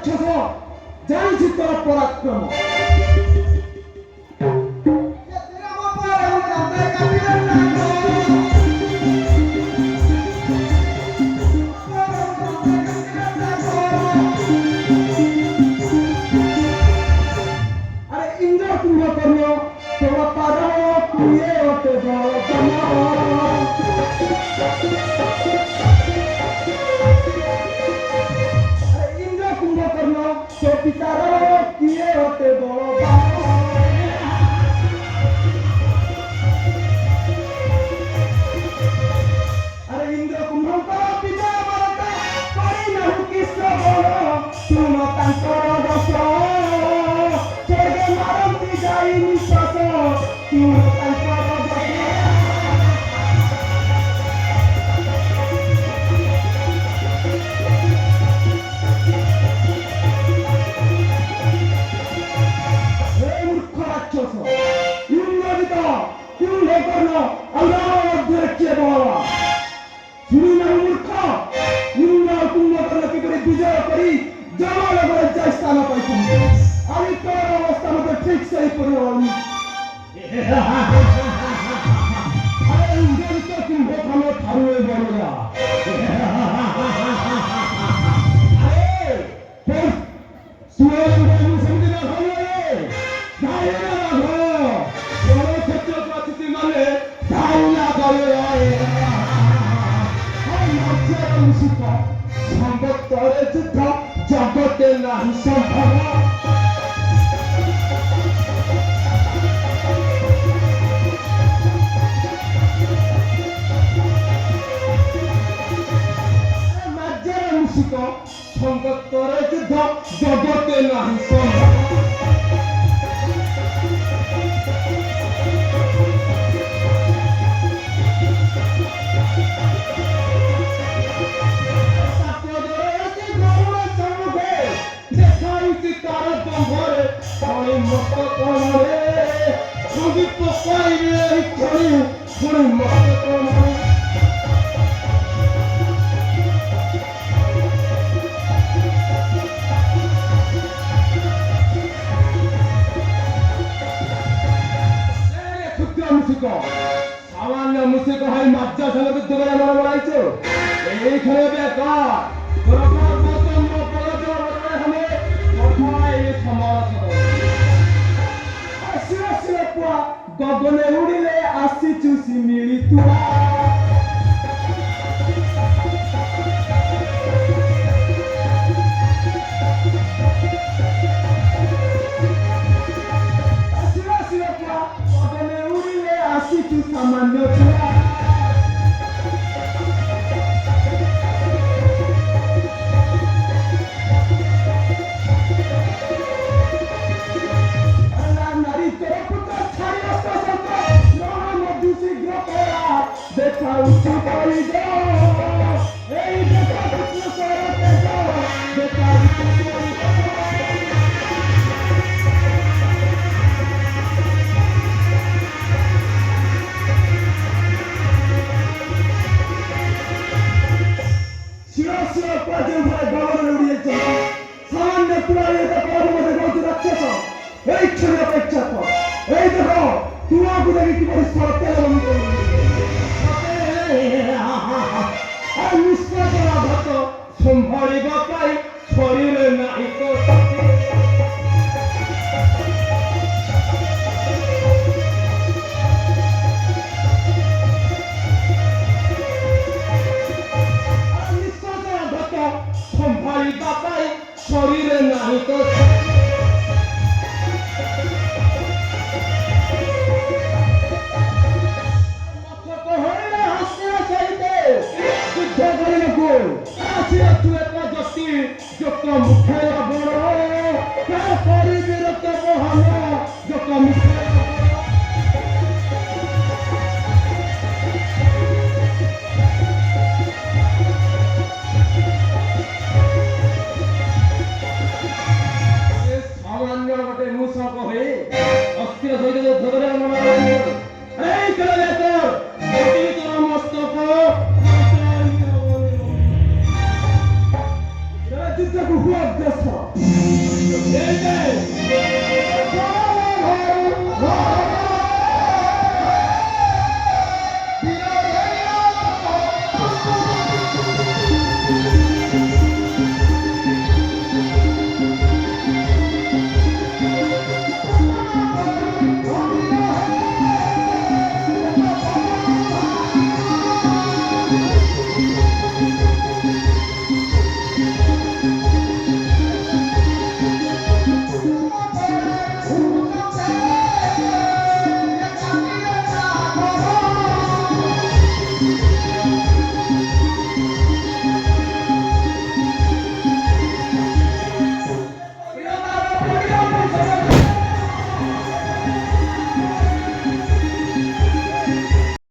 রাক্ষস জানিছি তোর পরাক্রম বিজয় করি জনগণের জয় স্থান পাইছি আমি তোর অবস্থা মতো ঠিক সেই পরিমাণ সম্পত্তরে যুদ্ধ জগতে নাহি সম্ভব সম্পত্তরে যুদ্ধ জগতে নাহি সম্ভব সামান্য মুসিক হয় মাজ্জা সঙ্গে যুদ্ধ করে মনে বলাইছো এইখানে বেকার গগনে উড়িলে আসি চুষি মিলি তুয়া গগনে উড়িলে আসি চু সামান্য তুয়া দেখা উচিত করি এই দেখা সামান্য তুলারে রাক্ষস এই ছবি অপেক্ষা কর এই দেখো তুলা গুলোকে কি করে সরতে সম্ভরিগত